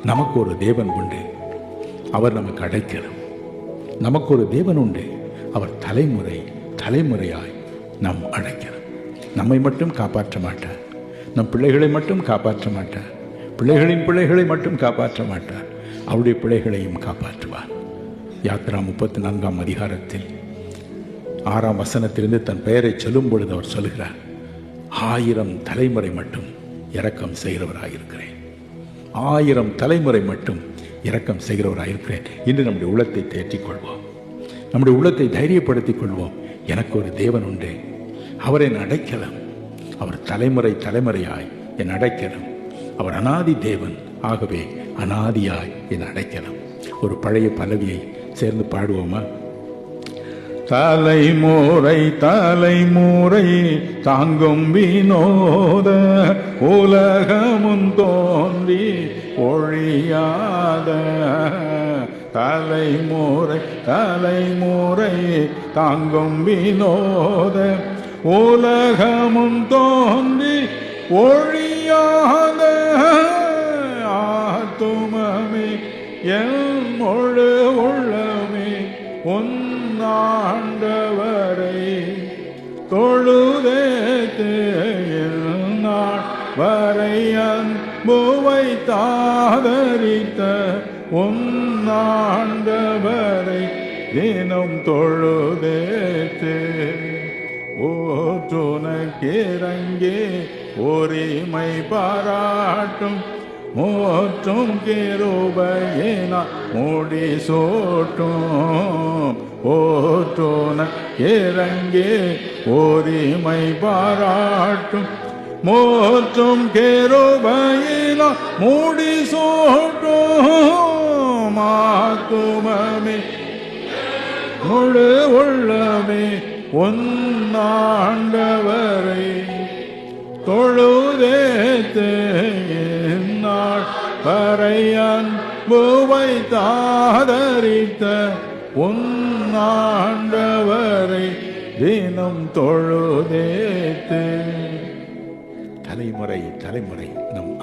நமக்கு ஒரு தேவன் உண்டு, அவர் நமக்கு அடைக்கலம். நமக்கு ஒரு தேவன் உண்டு, அவர் தலைமுறை தலைமுறையாய் நம் அடைக்கலம். நம்மை மட்டும் காப்பாற்ற மாட்டார், நம் பிள்ளைகளை மட்டும் காப்பாற்ற மாட்டார், பிள்ளைகளின் பிள்ளைகளை மட்டும் காப்பாற்ற மாட்டார், அவருடைய பிள்ளைகளையும் காப்பாற்றுவார். யாத்ரா 34ஆம் அதிகாரத்தில் 6ஆம் வசனத்திலிருந்து தன் பெயரை சொல்லும் பொழுது அவர் சொல்கிறார், 1000 தலைமுறை மட்டும் இரக்கம் செய்கிறவராயிருக்கிறேன், 1000 தலைமுறை மட்டும் இரக்கம் செய்கிறவராயிருக்கிறேன். இன்று நம்முடைய உள்ளத்தை தேற்றிக் கொள்வோம், நம்முடைய உள்ளத்தை தைரியப்படுத்திக் கொள்வோம். எனக்கு ஒரு தேவன் உண்டு, அவர் என் அடைக்கலம், அவர் தலைமுறை தலைமுறையாய் என் அடைக்கலம், அவர் அனாதி தேவன், ஆகவே அனாதியாய் என் அடைக்கலம். ஒரு பழைய பல்லவியை சேர்ந்து பாடுவோமா? தலைமுறை தலைமுறை தாங்கும் வினோத உலகமும் தோன்றி ஒழியாத, தலைமுறை தலைமுறை தாங்கும் வினோத உலகமும் தோன்றி ஒழியாத, ஆத்துமமே என் முழு உள்ளமே உன் ஆண்டவரை தொழுதேத்து நாள் வரை அன்புவை தாதரித்த உன் ஆண்டவரை தினம் தொழுதேத்து. ஓற்றுனக்கிறங்கே உரிமை பாராட்டும் மோற்றும் கிருபையினா மூடி சோட்டும். ஓற்றுன இறங்கே உரிமை பாராட்டும் மோற்றும் கிருபையினா மூடி சோட்டும். ஆத்துமமே முழு உள்ளமே உன் ஆண்டவரை தொழுதேத்து நாள் வரை அன்புவை தாதரித்த உன் ஆண்டவரை தினம் தொழுதேத்து. தலைமுறை தலைமுறை நம்